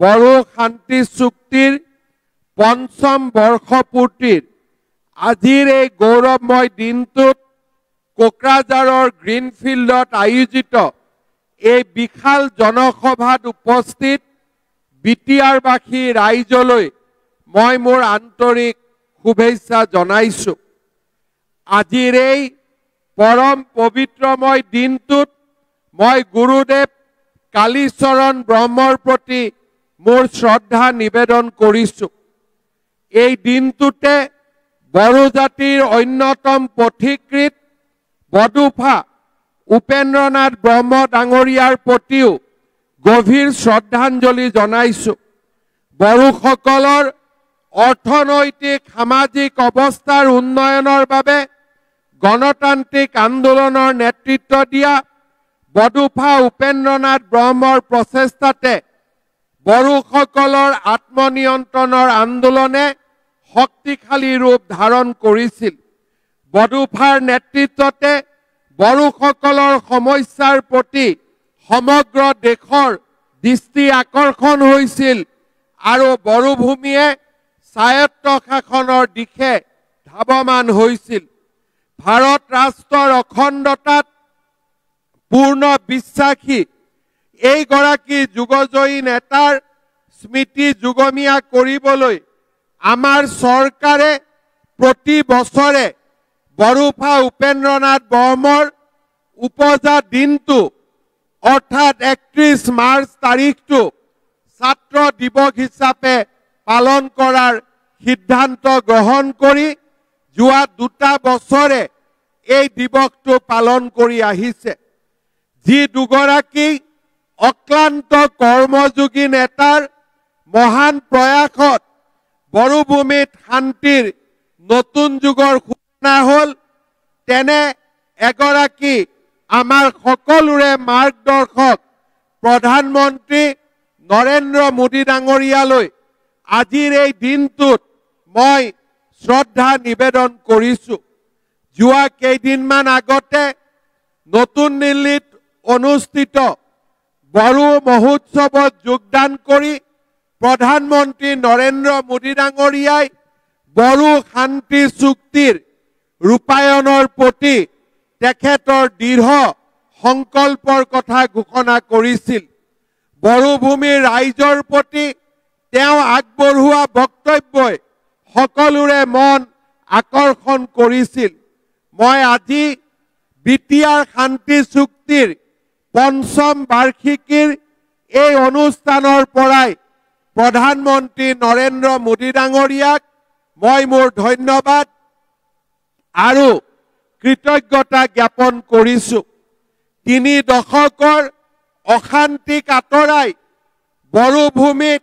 বড়ো শান্তি চুক্তিৰ পঞ্চম বৰ্ষপূৰ্তিৰ আজিৰ এই গৌৰৱময় দিনটোত কোকৰাঝাৰৰ গ্ৰীণফিল্ডত আয়োজিত এই বিশাল জনসভাত উপস্থিত বিটিআৰবাসী ৰাইজলৈ মই মোৰ আন্তৰিক শুভেচ্ছা জনাইছো। আজিৰ এই পৰম পবিত্ৰময় দিনটোত মই গুৰুদেৱ কালীচৰণ ব্ৰহ্মৰ প্ৰতি মোৰ শ্ৰদ্ধা নিবেদন কৰিছো। এই দিনটোতে বড়ো জাতিৰ অন্যতম পথিকৃত বডুফা উপেন্দ্ৰনাথ ব্ৰহ্ম ডাঙৰীয়াৰ প্ৰতিও গভীৰ শ্ৰদ্ধাঞ্জলি জনাইছো। বড়োসকলৰ অৰ্থনৈতিক সামাজিক অৱস্থাৰ উন্নয়নৰ বাবে গণতান্ত্ৰিক আন্দোলনৰ নেতৃত্ব দিয়া বডুফা উপেন্দ্ৰনাথ ব্ৰহ্মৰ প্ৰচেষ্টাতে বড়োসকলৰ আত্মনিয়ন্ত্ৰণৰ আন্দোলনে শক্তিশালী ৰূপ ধাৰণ কৰিছিল। বডুফাৰ নেতৃত্বতে বড়োসকলৰ সমস্যাৰ প্ৰতি সমগ্ৰ দেশৰ দৃষ্টি আকৰ্ষণ হৈছিল আৰু বড়োভূমিয়ে স্বায়ত্ত শাসনৰ দিশে ধাৱমান হৈছিল। ভাৰত ৰাষ্ট্ৰৰ অখণ্ডতাত পূৰ্ণ বিশ্বাসী এইগৰাকী যুগজয়ী নেতাৰ স্মৃতি যুগমীয়া কৰিবলৈ আমাৰ চৰকাৰে প্ৰতি বছৰে বড়ুফা উপেন্দ্ৰনাথ ব্ৰহ্মৰ উপজা দিনটো অৰ্থাৎ 31 মাৰ্চ তাৰিখটো ছাত্ৰ দিৱস হিচাপে পালন কৰাৰ সিদ্ধান্ত গ্ৰহণ কৰি যোৱা 2 বছৰে এই দিৱসটো পালন কৰি আহিছে। যি দুগৰাকী অক্লান্ত কৰ্মযোগী নেতাৰ মহান প্ৰয়াসত বড়োভূমিত শান্তিৰ নতুন যুগৰ সূচনা হ'ল, তেনে এগৰাকী আমাৰ সকলোৰে মাৰ্গদৰ্শক প্ৰধানমন্ত্ৰী নৰেন্দ্ৰ মোদী ডাঙৰীয়ালৈ আজিৰ এই দিনটোত মই শ্ৰদ্ধা নিবেদন কৰিছো। যোৱা কেইদিনমান আগতে নতুন দিল্লীত অনুষ্ঠিত বড়ো মহোৎসৱত যোগদান কৰি প্ৰধানমন্ত্ৰী নৰেন্দ্ৰ মোদী ডাঙৰীয়াই বড়ো শান্তি চুক্তিৰ ৰূপায়ণৰ প্ৰতি তেখেতৰ দৃঢ় সংকল্পৰ কথা ঘোষণা কৰিছিল। বড়োভূমিৰ ৰাইজৰ প্ৰতি তেওঁ আগবঢ়োৱা বক্তব্যই সকলোৰে মন আকৰ্ষণ কৰিছিল। মই আজি বিটিআৰ শান্তি চুক্তিৰ পঞ্চম বাৰ্ষিকীৰ এই অনুষ্ঠানৰ পৰাই প্ৰধানমন্ত্ৰী নৰেন্দ্ৰ মোদী ডাঙৰীয়াক মই মোৰ ধন্যবাদ আৰু কৃতজ্ঞতা জ্ঞাপন কৰিছো। 3 দশকৰ অশান্তিক আঁতৰাই বড়োভূমিত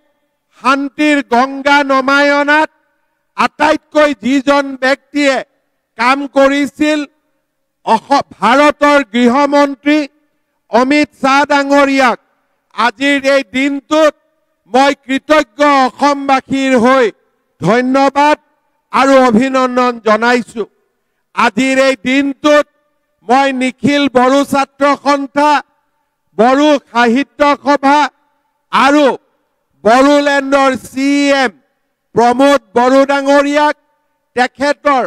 শান্তিৰ গংগা নমাই অনাত আটাইতকৈ যিজন ব্যক্তিয়ে কাম কৰিছিল ভাৰতৰ গৃহমন্ত্ৰী অমিত শ্বাহ ডাঙৰীয়াক আজিৰ এই দিনটোত মই কৃতজ্ঞ অসমবাসীৰ হৈ ধন্যবাদ আৰু অভিনন্দন জনাইছো। আজিৰ এই দিনটোত মই নিখিল বড়ো ছাত্ৰ সন্থা, বড়ো সাহিত্য সভা আৰু বড়োলেণ্ডৰ CM প্ৰমোদ বড়ো ডাঙৰীয়াক তেখেতৰ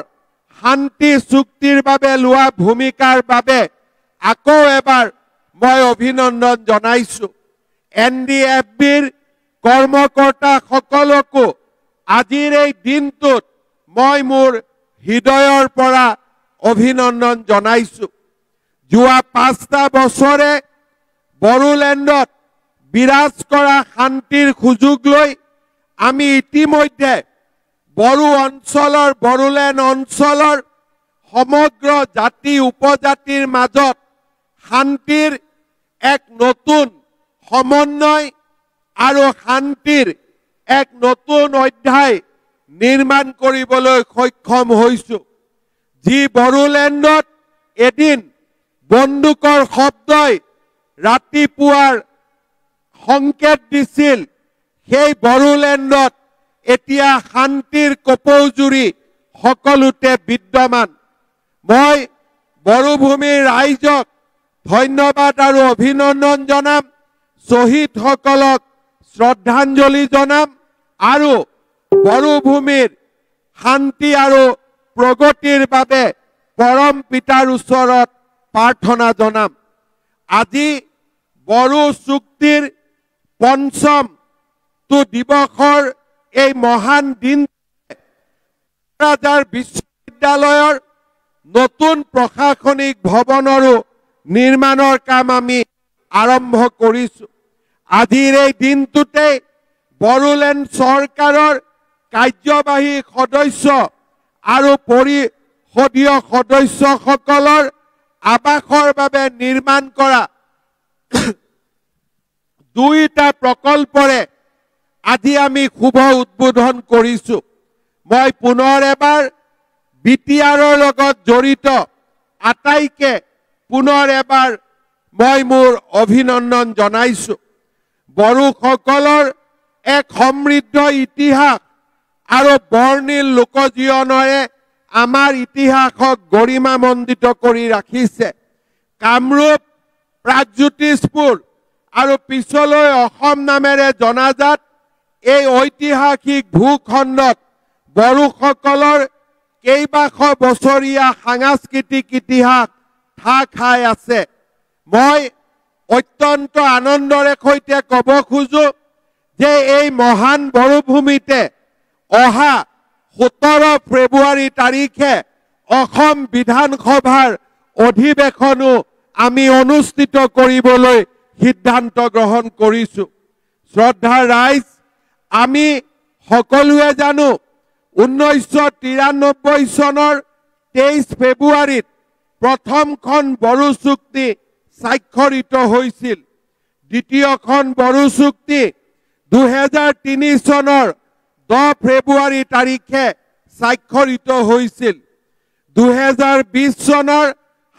শান্তি চুক্তিৰ বাবে লোৱা ভূমিকাৰ বাবে আকৌ এবাৰ মই অভিনন্দন জনাইছো। NDFBৰ কৰ্মকৰ্তা সকলকো আজিৰ এই দিনটোত মই মোৰ হৃদয়ৰ পৰা অভিনন্দন জনাইছো। যোৱা 5টা বছৰে বড়োলেণ্ডত বিৰাজ কৰা শান্তিৰ সুযোগ লৈ আমি ইতিমধ্যে বড়ো অঞ্চলৰ বড়োলেণ্ড অঞ্চলৰ সমগ্ৰ জাতি উপজাতিৰ মাজত শান্তিৰ এক নতুন সমন্বয় আৰু শান্তিৰ এক নতুন অধ্যায় নিৰ্মাণ কৰিবলৈ সক্ষম হৈছো। যি বড়োলেণ্ডত এদিন বন্দুকৰ শব্দই ৰাতিপুৱাৰ সংকেত দিছিল, সেই বড়োলেণ্ডত এতিয়া শান্তিৰ কপৌজুৰি সকলোতে বিদ্যমান। মই বড়োভূমিৰ ৰাইজক ধন্যবাদ আৰু অভিনন্দন জনাম। শ্বহীদসকলক শ্ৰদ্ধাঞ্জলি জনাম আৰু বড়োভূমিৰ শান্তি আৰু প্ৰগতিৰ বাবে পৰম পিতাৰ ওচৰত প্ৰাৰ্থনা জনাম। আজি বড়ো চুক্তিৰ পঞ্চমটো দিৱসৰ এই মহান দিন কোকৰাঝাৰ বিশ্ববিদ্যালয়ৰ নতুন প্ৰশাসনিক ভৱনৰো নিৰ্মাণৰ কাম আমি আৰম্ভ কৰিছো। আজিৰ এই দিনটোতে বড়োলেণ্ড চৰকাৰৰ কাৰ্যবাহী সদস্য আৰু পৰিষদীয় সদস্যসকলৰ আৱাসৰ বাবে নিৰ্মাণ কৰা দুইটা প্ৰকল্পৰে আজি আমি শুভ উদ্বোধন কৰিছো। মই পুনৰ এবাৰ বিটিআৰৰ লগত জড়িত আটাইকে পুনৰ এবাৰ মই মোৰ অভিনন্দন জনাইছো। বড়োসকলৰ এক সমৃদ্ধ ইতিহাস আৰু বৰ্ণিল লোকজীৱনেৰে আমাৰ ইতিহাসক গৰিমামণ্ডিত কৰি ৰাখিছে। কামৰূপ, প্ৰাগজ্যোতিষপুৰ আৰু পিছলৈ অসম নামেৰে জনাজাত এই ঐতিহাসিক ভূখণ্ডত বড়োসকলৰ কেইবাশ বছৰীয়া সাংস্কৃতিক ইতিহাস ঠাহ খাই আছে। মই অত্যন্ত আনন্দৰে সৈতে ক'ব খোজো যে এই মহান বড়োভূমিতে অহা 17 ফেব্ৰুৱাৰী তাৰিখে অসম বিধানসভাৰ অধিৱেশনো আমি অনুষ্ঠিত কৰিবলৈ সিদ্ধান্ত গ্ৰহণ কৰিছো। শ্ৰদ্ধাৰ ৰাইজ, আমি সকলোৱে জানো 1993 চনৰ 23 ফেব্ৰুৱাৰীত প্ৰথমখন বড়ো চুক্তি স্বাক্ষৰিত হৈছিল। দ্বিতীয়খন বড়ো চুক্তি 2003 চনৰ 10 ফেব্ৰুৱাৰী তাৰিখে স্বাক্ষৰিত হৈছিল। 2020 চনৰ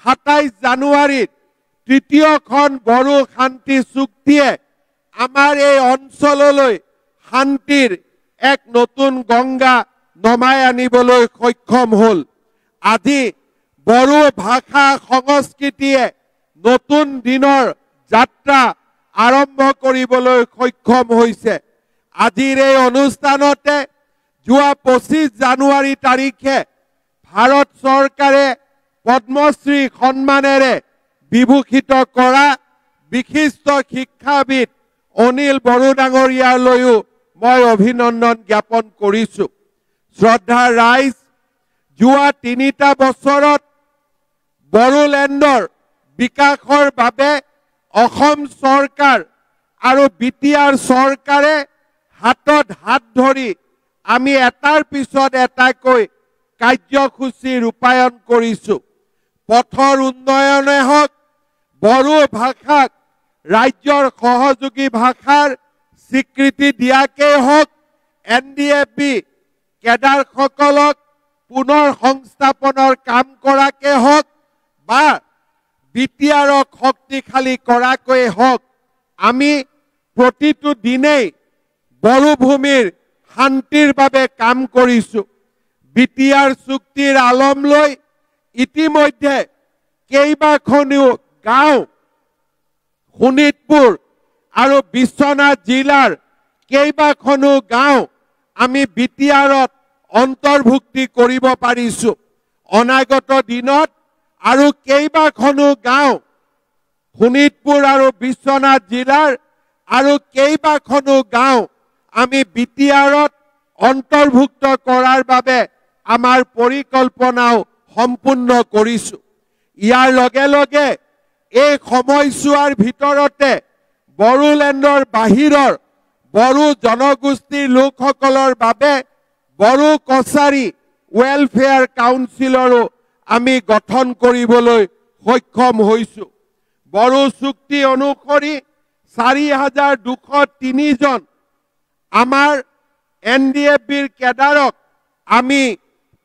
27 জানুৱাৰীত তৃতীয়খন বড়ো শান্তি চুক্তিয়ে আমাৰ এই অঞ্চললৈ শান্তিৰ এক নতুন গংগা নমাই আনিবলৈ সক্ষম হ'ল। আজি বড়ো ভাষা সংস্কৃতিয়ে নতুন দিনৰ যাত্ৰা আৰম্ভ কৰিবলৈ সক্ষম হৈছে। আজিৰ এই অনুষ্ঠানতে যোৱা 25 জানুৱাৰী তাৰিখে ভাৰত চৰকাৰে পদ্মশ্ৰী সন্মানেৰে বিভূষিত কৰা বিশিষ্ট শিক্ষাবিদ অনিল বড়ো ডাঙৰীয়ালৈও মই অভিনন্দন জ্ঞাপন কৰিছো। শ্ৰদ্ধাৰ ৰাইজ, যোৱা 3টা বছৰত বড়োলেণ্ডৰ বিকাশৰ বাবে অসম চৰকাৰ আৰু বিটিআৰ চৰকাৰে হাতত হাত ধৰি আমি এটাৰ পিছত এটাকৈ কাৰ্যসূচী ৰূপায়ণ কৰিছো। পথৰ উন্নয়নে হওক, বড়ো ভাষাক ৰাজ্যৰ সহযোগী ভাষাৰ স্বীকৃতি দিয়াকেই হওক, NDFB কেডাৰসকলক পুনৰ সংস্থাপনৰ কাম কৰাকে হওক বা বিটিআৰক শক্তিশালী কৰাকৈ হওক, আমি প্ৰতিটো দিনেই বড়োভূমিৰ শান্তিৰ বাবে কাম কৰিছো। বিটিআৰ চুক্তিৰ আলম লৈ ইতিমধ্যে কেইবাখনো গাঁও শোণিতপুৰ আৰু বিশ্বনাথ জিলাৰ কেইবাখনো গাঁও আমি বিটিআৰত অন্তৰ্ভুক্তি কৰিব পাৰিছো। অনাগত দিনত আৰু কেইবাখনো গাঁও শোণিতপুৰ আৰু বিশ্বনাথ জিলাৰ আৰু কেইবাখনো গাঁও আমি বিটিআৰত অন্তৰ্ভুক্ত কৰাৰ বাবে আমাৰ পৰিকল্পনাও সম্পূৰ্ণ কৰিছো। ইয়াৰ লগে লগে এই সময়ছোৱাৰ ভিতৰতে বড়োলেণ্ডৰ বাহিৰৰ বড়ো জনগোষ্ঠীৰ লোকসকলৰ বাবে বড়ো কছাৰী ৱেলফেয়াৰ কাউন্সিলৰো আমি গঠন কৰিবলৈ সক্ষম হৈছো। বড়ো চুক্তি অনুসৰি 4203 জন আমাৰ NDFBৰ কেডাৰক আমি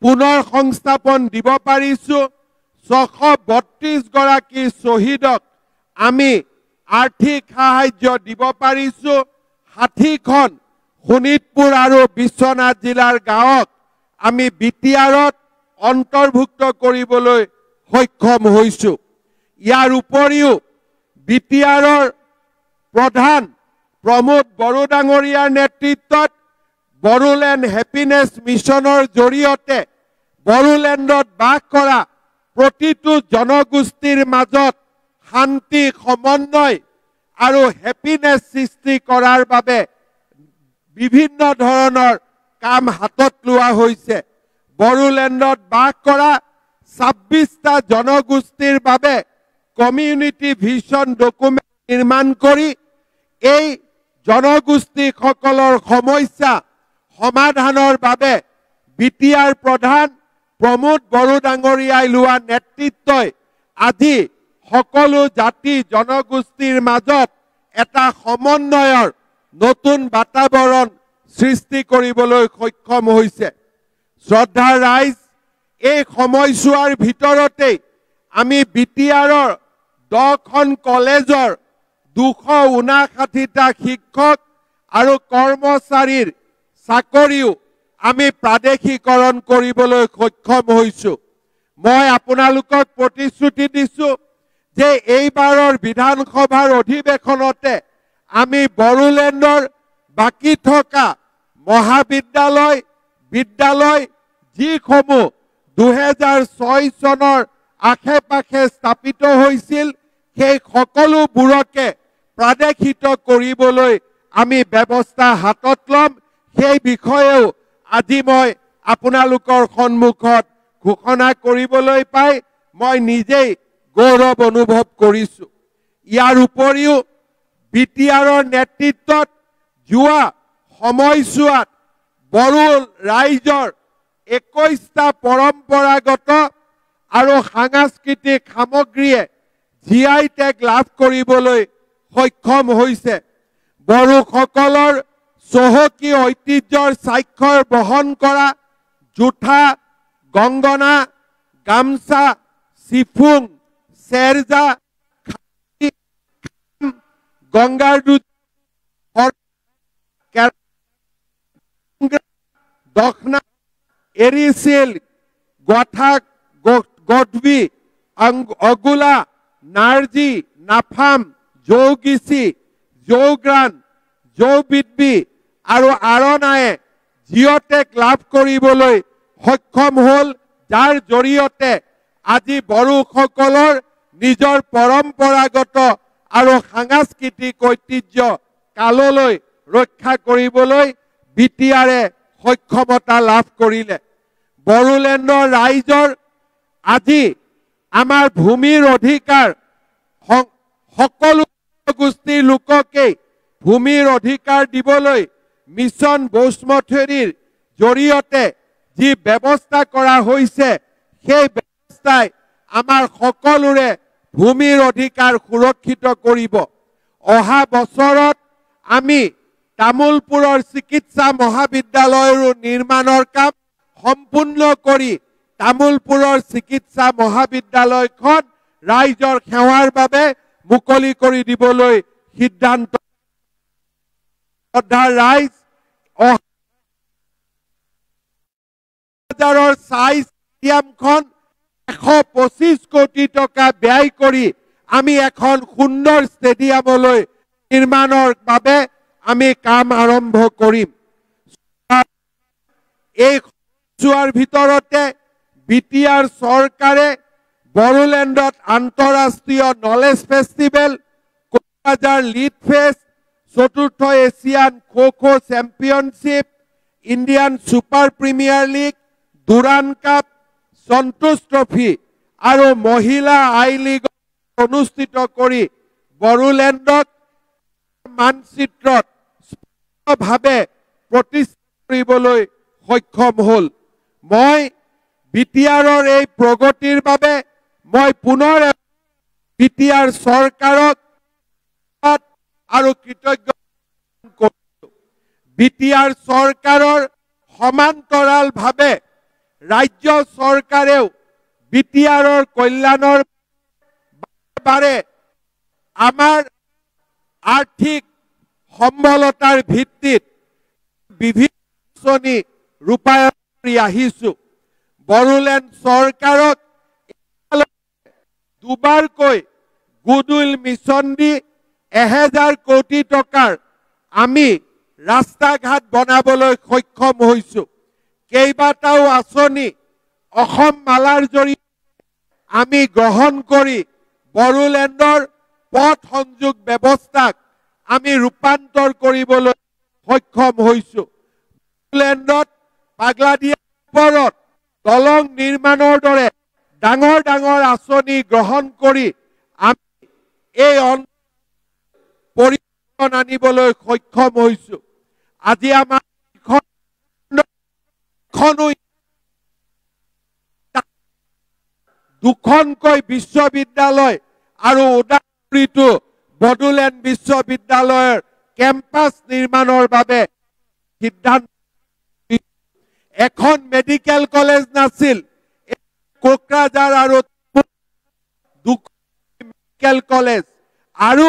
পুনৰ সংস্থাপন দিব পাৰিছো। 632 গৰাকী শ্বহীদক আমি আৰ্থিক সাহায্য দিব পাৰিছো। 60খন শোণিতপুৰ আৰু বিশ্বনাথ জিলাৰ গাঁৱক আমি বিটিআৰত অন্তৰ্ভুক্ত কৰিবলৈ সক্ষম হৈছো। ইয়াৰ উপৰিও বিটিআৰৰ প্ৰধান প্ৰমোদ বড়ো ডাঙৰীয়াৰ নেতৃত্বত বড়োলেণ্ড হেপিনেছ মিছনৰ জৰিয়তে বড়োলেণ্ডত বাস কৰা প্ৰতিটো জনগোষ্ঠীৰ মাজত শান্তি সমন্বয় আৰু হেপিনেছ সৃষ্টি কৰাৰ বাবে বিভিন্ন ধৰণৰ কাম হাতত লোৱা হৈছে। বড়োলেণ্ডত বাস কৰা 26টা জনগোষ্ঠীৰ বাবে কমিউনিটি ভিজন ডকুমেণ্ট নিৰ্মাণ কৰি এই জনগোষ্ঠীসকলৰ সমস্যা সমাধানৰ বাবে বিটিআৰ প্ৰধান প্ৰমোদ বড়ো ডাঙৰীয়াই লোৱা নেতৃত্বই আজি সকলো জাতি জনগোষ্ঠীৰ মাজত এটা সমন্বয়ৰ নতুন বাতাবৰণ সৃষ্টি কৰিবলৈ সক্ষম হৈছে। শ্ৰদ্ধাৰ ৰাইজ, এই সময়ছোৱাৰ ভিতৰতেই আমি বিটিআৰৰ 10খন কলেজৰ 259টা শিক্ষক আৰু কৰ্মচাৰীৰ চাকৰিও আমি প্ৰাদেশিকৰণ কৰিবলৈ সক্ষম হৈছো। মই আপোনালোকক প্ৰতিশ্ৰুতি দিছো যে এইবাৰৰ বিধানসভাৰ অধিৱেশনতে আমি বড়োলেণ্ডৰ বাকী থকা মহাবিদ্যালয় বিদ্যালয় যিসমূহ 2006 চনৰ আশে-পাশে স্থাপিত হৈছিল সেই সকলোবোৰকে প্ৰাদেশিত কৰিবলৈ আমি ব্যৱস্থা হাতত ল'ম। সেই বিষয়েও আজি মই আপোনালোকৰ সন্মুখত ঘোষণা কৰিবলৈ পাই মই নিজেই গৌৰৱ অনুভৱ কৰিছো। ইয়াৰ উপৰিও বিটিআৰৰ নেতৃত্বত যোৱা সময়ছোৱাত বড়ো ৰাইজৰ 21টা পৰম্পৰাগত আৰু সাংস্কৃতিক সামগ্ৰীয়ে GI টেগ লাভ কৰিবলৈ সক্ষম হৈছে। বড়োসকলৰ চহকী ঐতিহ্যৰ স্বাক্ষৰ বহন কৰা জোঠা, গংগনা, গামছা, চিফুং, চেৰজা, গংগাৰ দখনা, এৰিছিল, গঠা, গঠবি, অগুলা, নাৰ্জী, নাফাম, জৌগিচি, জৌগ্ৰাণ, জৌবিদবি আৰু আৰণায়ে জিঅ'টেক লাভ কৰিবলৈ সক্ষম হ'ল, যাৰ জৰিয়তে আজি বড়োসকলৰ নিজৰ পৰম্পৰাগত আৰু সাংস্কৃতিক ঐতিহ্য কাললৈ ৰক্ষা কৰিবলৈ বিটিআৰে সক্ষমতা লাভ কৰিলে। বড়োলেণ্ডৰ ৰাইজৰ আজি আমাৰ ভূমিৰ অধিকাৰ সকলো গোষ্ঠীৰ লোককেই ভূমিৰ অধিকাৰ দিবলৈ মিছন বসুমতীৰ জৰিয়তে যি ব্যৱস্থা কৰা হৈছে সেই ব্যৱস্থাই আমাৰ সকলোৰে ভূমিৰ অধিকাৰ সুৰক্ষিত কৰিব। অহা বছৰত আমি তামুলপুৰৰ চিকিৎসা মহাবিদ্যালয়ৰ নিৰ্মাণৰ কাম সম্পূৰ্ণ কৰি তামুলপুৰৰ চিকিৎসা মহাবিদ্যালয়খন ৰাইজৰ সেৱাৰ বাবে মুকলি কৰি দিবলৈ সিদ্ধান্ত। শ্ৰদ্ধাৰ ৰাইজ, ষ্টেডিয়ামখন 125 কোটি টকা ব্যয় কৰি আমি এখন সুন্দৰ ষ্টেডিয়ামলৈ নিৰ্মাণৰ বাবে আমি কাম আৰম্ভ কৰিম। এই যোৱাৰ ভিতৰতে বিটিআৰ চৰকাৰে বড়োলেণ্ডত আন্তঃৰাষ্ট্ৰীয় knowledge festival, Kokrajhar lit fest, 4ৰ্থ Asian kho-kho championship, Indian super premier league, Durand cup, Santosh trophy আৰু মহিলা আই লীগ অনুষ্ঠিত কৰি বড়োলেণ্ডক মানচিত্ৰত স্পষ্টভাৱে প্ৰতিষ্ঠা কৰিবলৈ সক্ষম হ'ল। মই বিটিআৰৰ এই প্ৰগতিৰ বাবে মই পুনৰ বিটিআৰ চৰকাৰক আৰু কৃতজ্ঞ কৰিছো। বিটিআৰ চৰকাৰৰ সমান্তৰালভাৱে ৰাজ্য চৰকাৰেও বিটিআৰৰ কল্যাণৰ বাবে আমাৰ আৰ্থিক সম্বলতাৰ ভিত্তিত বিভিন্ন আঁচনি ৰূপায়ণ কৰি আহিছো। বড়োলেণ্ড চৰকাৰক দুবাৰকৈ গুডউইল মিছন দি 1000 কোটি টকাৰ আমি ৰাস্তা ঘাট বনাবলৈ সক্ষম হৈছো। কেইবাটাও আঁচনি অসম মালাৰ জৰিয়তে আমি গ্ৰহণ কৰি বড়োলেণ্ডৰ পথ সংযোগ ব্যৱস্থাক আমি ৰূপান্তৰ কৰিবলৈ সক্ষম হৈছো। বড়োলেণ্ডত পাগলাদিয়াৰ ওপৰত দলং নিৰ্মাণৰ দৰে ডাঙৰ ডাঙৰ আঁচনি গ্ৰহণ কৰি আমি এই পৰিৱৰ্তন আনিবলৈ সক্ষম হৈছো। আজি আমাৰ দুখনকৈ বিশ্ববিদ্যালয় আৰু ওদালগুৰিতো বড়োলেণ্ড বিশ্ববিদ্যালয়ৰ কেম্পাছ নিৰ্মাণৰ বাবে সিদ্ধান্ত। এখন মেডিকেল কলেজ নাছিল, কোকৰাঝাৰ আৰু মেডিকেল কলেজ আৰু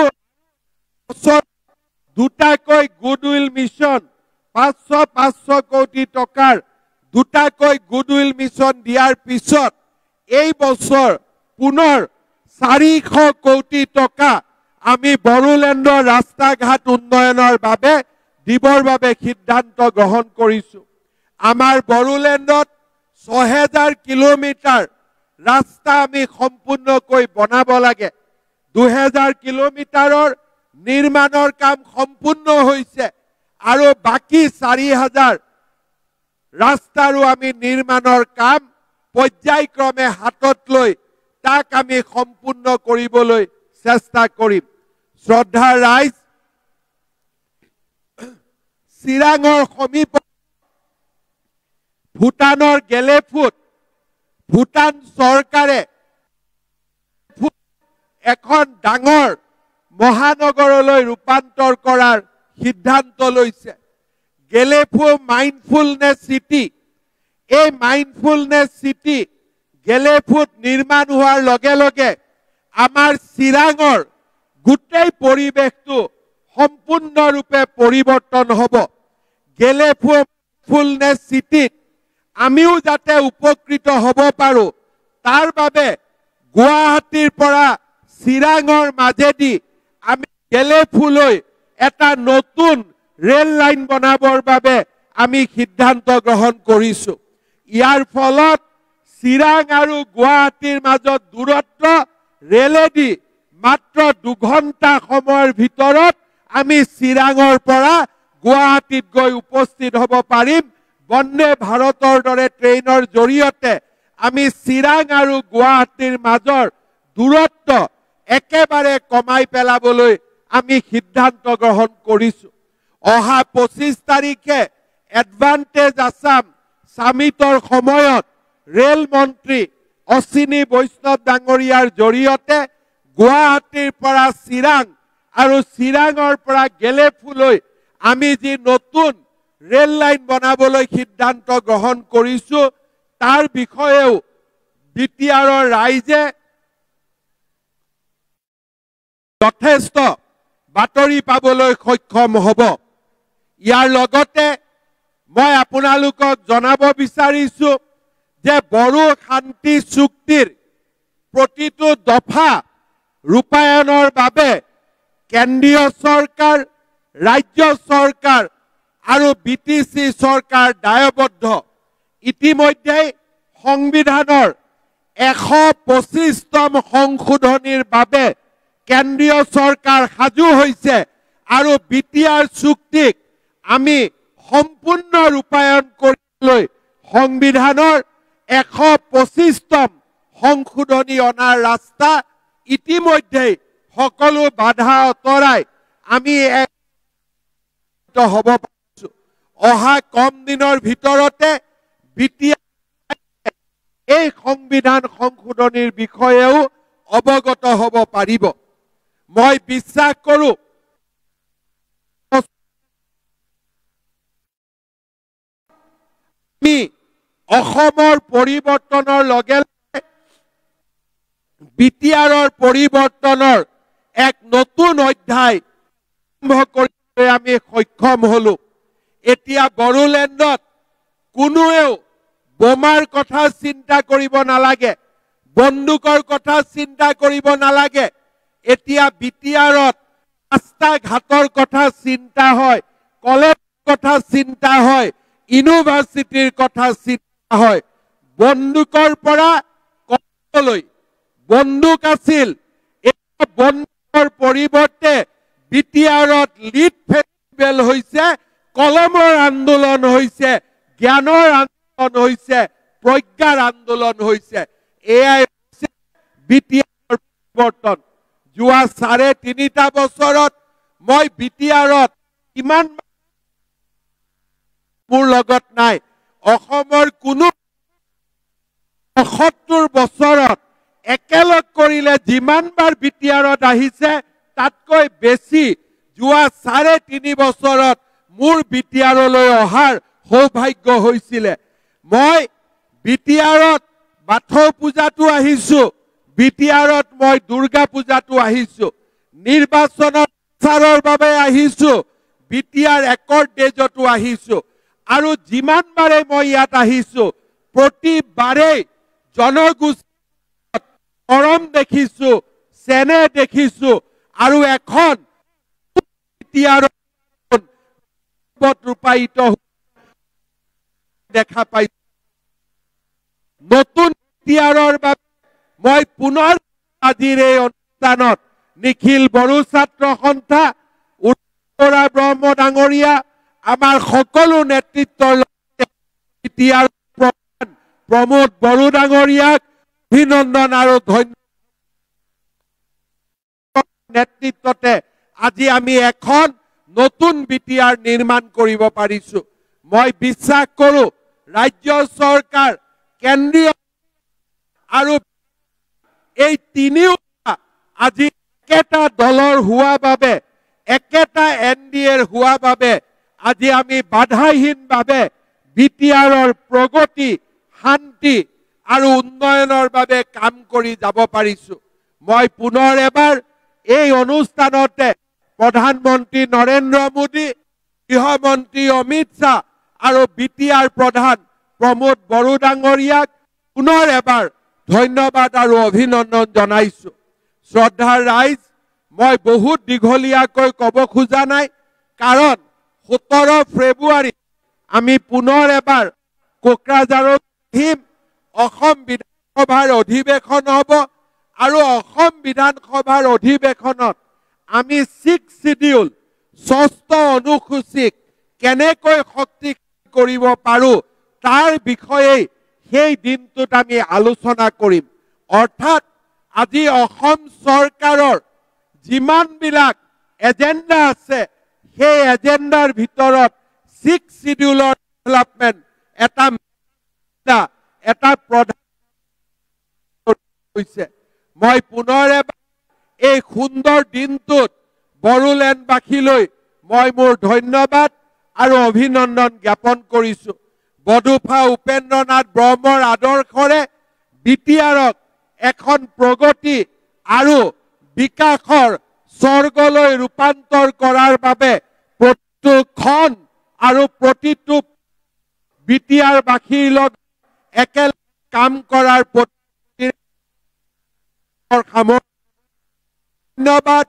দুটাকৈ গুডউইল মিছন 500 কোটি টকাৰ দুটাকৈ গুডউইল মিছন দিয়াৰ পিছত এই বছৰ পুনৰ 400 কোটি টকা আমি বড়োলেণ্ডৰ ৰাস্তা ঘাট উন্নয়নৰ বাবে দিবৰ বাবে সিদ্ধান্ত গ্ৰহণ কৰিছো। আমাৰ বড়োলেণ্ডত 6000 কিলোমিটাৰ ৰাস্তা আমি সম্পূৰ্ণকৈ বনাব লাগে। 2000 কিলোমিটাৰৰ নিৰ্মাণৰ কাম সম্পূৰ্ণ হৈছে আৰু বাকি 4000 ৰাস্তাৰো আমি নিৰ্মাণৰ কাম পৰ্যায়ক্ৰমে হাতত লৈ তাক আমি সম্পূৰ্ণ কৰিবলৈ চেষ্টা কৰিম। শ্ৰদ্ধাৰ ৰাইজ, চিৰাঙৰ সমীপত ভূটানৰ গেলেফুত ভূটান চৰকাৰে এখন ডাঙৰ মহানগৰলৈ ৰূপান্তৰ কৰাৰ সিদ্ধান্ত লৈছে। গেলেফু মাইণ্ডফুলনেছ চিটি, এই মাইণ্ডফুলনেছ চিটি গেলেফুত নিৰ্মাণ হোৱাৰ লগে লগে আমাৰ চিৰাঙৰ গোটেই পৰিৱেশটো সম্পূৰ্ণৰূপে পৰিৱৰ্তন হ'ব। গেলেফু মাইণ্ডফুলনেছ চিটিত আমিও যাতে উপকৃত হ'ব পাৰো, তাৰ বাবে গুৱাহাটীৰ পৰা চিৰাঙৰ মাজেদি আমি গেলেফুলৈ এটা নতুন ৰেল লাইন বনাবৰ বাবে আমি সিদ্ধান্ত গ্ৰহণ কৰিছো। ইয়াৰ ফলত চিৰাং আৰু গুৱাহাটীৰ মাজত দূৰত্ব ৰেলেদি মাত্ৰ 2 ঘণ্টা সময়ৰ ভিতৰত আমি চিৰাঙৰ পৰা গুৱাহাটীত গৈ উপস্থিত হ'ব পাৰিম। বন্দে ভাৰতৰ দৰে ট্ৰেইনৰ জৰিয়তে আমি চিৰাং আৰু গুৱাহাটীৰ মাজৰ দূৰত্ব একেবাৰে কমাই পেলাবলৈ আমি সিদ্ধান্ত গ্ৰহণ কৰিছো। অহা 25 তাৰিখে এডভান্টেজ আসাম সামিটৰ সময়ত ৰেল মন্ত্ৰী অশ্বিনী বৈষ্ণৱ ডাঙৰীয়াৰ জৰিয়তে গুৱাহাটীৰ পৰা চিৰাং আৰু চিৰাঙৰ পৰা গেলেফুলৈ আমি যি নতুন ৰেল লাইন বনাবলৈ সিদ্ধান্ত গ্ৰহণ কৰিছো, তাৰ বিষয়েও বিটিআৰৰ ৰাইজে যথেষ্ট বাতৰি পাবলৈ সক্ষম হ'ব। ইয়াৰ লগতে মই আপোনালোকক জনাব বিচাৰিছো যে বড়ো শান্তি চুক্তিৰ প্ৰতিটো দফা ৰূপায়ণৰ বাবে কেন্দ্ৰীয় চৰকাৰ, ৰাজ্য চৰকাৰ আৰু বিটিচি চৰকাৰ দায়বদ্ধ। ইতিমধ্যে সংবিধানৰ 125তম সংশোধনীৰ বাবে কেন্দ্ৰীয় চৰকাৰ সাজু হৈছে আৰু বিটিআৰ চুক্তিক আমি সম্পূৰ্ণ ৰূপায়ণ কৰিবলৈ সংবিধানৰ 125তম সংশোধনী অনাৰ ৰাস্তা ইতিমধ্যে সকলো বাধা আঁতৰাই আমি হ'ব পাৰিছো। অহা কম দিনৰ ভিতৰতে বিটিআৰ এই সংবিধান সংশোধনীৰ বিষয়েও অৱগত হ'ব পাৰিব। মই বিশ্বাস কৰো আমি অসমৰ পৰিৱৰ্তনৰ লগে লগে বিটিআৰৰ পৰিৱৰ্তনৰ এক নতুন অধ্যায় আৰম্ভ কৰিবলৈ আমি সক্ষম হলো। এতিয়া বড়োলেণ্ডত কোনোৱেও বোমাৰ কথা চিন্তা কৰিব নালাগে, বন্দুকৰ কথা চিন্তা কৰিব নালাগে। এতিয়া বিটিআৰত ৰাস্তা ঘাটৰ কথা চিন্তা হয়, কলেজ কথা চিন্তা হয়, ইউনিভাৰ্চিটিৰ কথা চিন্তা হয়। বন্দুকৰ পৰা কললৈ বন্দুক আছিল, এই বন্দুকৰ পৰিৱৰ্তে বিটিআৰত লিড ফেষ্টিভেল হৈছে, কলমৰ আন্দোলন হৈছে, জ্ঞানৰ আন্দোলন হৈছে, প্ৰজ্ঞাৰ আন্দোলন হৈছে। এয়াই হৈছে বিটিআৰৰ পৰিৱৰ্তন। যোৱা ৩.৫ বছৰত মই বিটিআৰত কিমান মোৰ লগত নাই। অসমৰ কোনো ৭৭ বছৰত একেলগ কৰিলে যিমানবাৰ বিটিআৰত আহিছে তাতকৈ বেছি যোৱা ৩.৫ বছৰত মোৰ বিটিআৰলৈ অহাৰ সৌভাগ্য হৈছিলে। মই বিটিআৰত বাথৌ পূজাটো আহিছো, বিটিআৰত মই দুৰ্গা পূজাটো আহিছো, নিৰ্বাচনৰ প্ৰচাৰৰ বাবে আহিছো, বিটিআৰ একৰ্ড ডেজতো আহিছো। আৰু যিমানবাৰে মই ইয়াত আহিছো প্ৰতিবাৰেই জনগোষ্ঠীত মৰম দেখিছো, চেনেহ দেখিছো আৰু এখন ৰূপায়িত দেখা পাইছো। নতুন বিটিআৰৰ বাবে মই পুনৰ আজিৰ এই অনুষ্ঠানত নিখিল বড়ো ছাত্ৰ সন্থা, উত্তৰা ব্ৰহ্ম ডাঙৰীয়া, আমাৰ সকলো নেতৃত্বৰ বিটিআৰ প্ৰধান প্ৰমোদ বড়ো ডাঙৰীয়াক অভিনন্দন আৰু ধন্যবাদ। নেতৃত্বতে আজি আমি এখন নতুন বিটিআৰ নিৰ্মাণ কৰিব পাৰিছো। মই বিশ্বাস কৰো ৰাজ্য চৰকাৰ, কেন্দ্ৰীয় আৰু এই তিনিওটা আজি একেটা দলৰ হোৱা বাবে, একেটা NDAৰ হোৱা বাবে আজি আমি বাধাহীনভাৱে বিটিআৰৰ প্ৰগতি, শান্তি আৰু উন্নয়নৰ বাবে কাম কৰি যাব পাৰিছো। মই পুনৰ এবাৰ এই অনুষ্ঠানতে প্ৰধানমন্ত্ৰী নৰেন্দ্ৰ মোদী, গৃহমন্ত্ৰী অমিত শ্বাহ আৰু বিটিআৰ প্ৰধান প্ৰমোদ বড়ো ডাঙৰীয়াক পুনৰ এবাৰ ধন্যবাদ আৰু অভিনন্দন জনাইছো। শ্ৰদ্ধাৰ ৰাইজ, মই বহুত দীঘলীয়াকৈ ক'ব খোজা নাই, কাৰণ 17 ফেব্ৰুৱাৰী আমি পুনৰ এবাৰ কোকৰাঝাৰত আহিম। অসম বিধানসভাৰ অধিৱেশন হ'ব আৰু অসম বিধানসভাৰ অধিৱেশনত আমি 6 শিডিউল, 6ষ্ঠ অনুসূচীক কেনেকৈ শক্তিশালী কৰিব পাৰো তাৰ বিষয়ে সেই দিনটোত আমি আলোচনা কৰিম। অৰ্থাৎ আজি অসম চৰকাৰৰ যিমানবিলাক এজেণ্ডা আছে সেই এজেণ্ডাৰ ভিতৰত 6 শিডিউলৰ ডেভেলপমেণ্ট এটা প্ৰধান হৈছে। মই পুনৰ এবাৰ এই সুন্দৰ দিনটোত বড়োলেণ্ডবাসীলৈ মই মোৰ ধন্যবাদ আৰু অভিনন্দন জ্ঞাপন কৰিছো। বডোফা উপেন্দ্ৰনাথ ব্ৰহ্মৰ আদৰ্শৰে বিটিআৰক এখন প্ৰগতি আৰু বিকাশৰ স্বৰ্গলৈ ৰূপান্তৰ কৰাৰ বাবে প্ৰতিটো খন আৰু প্ৰতিটো বিটিআৰবাসীৰ লগত একেলগে কাম কৰাৰ ধন্যবাদ।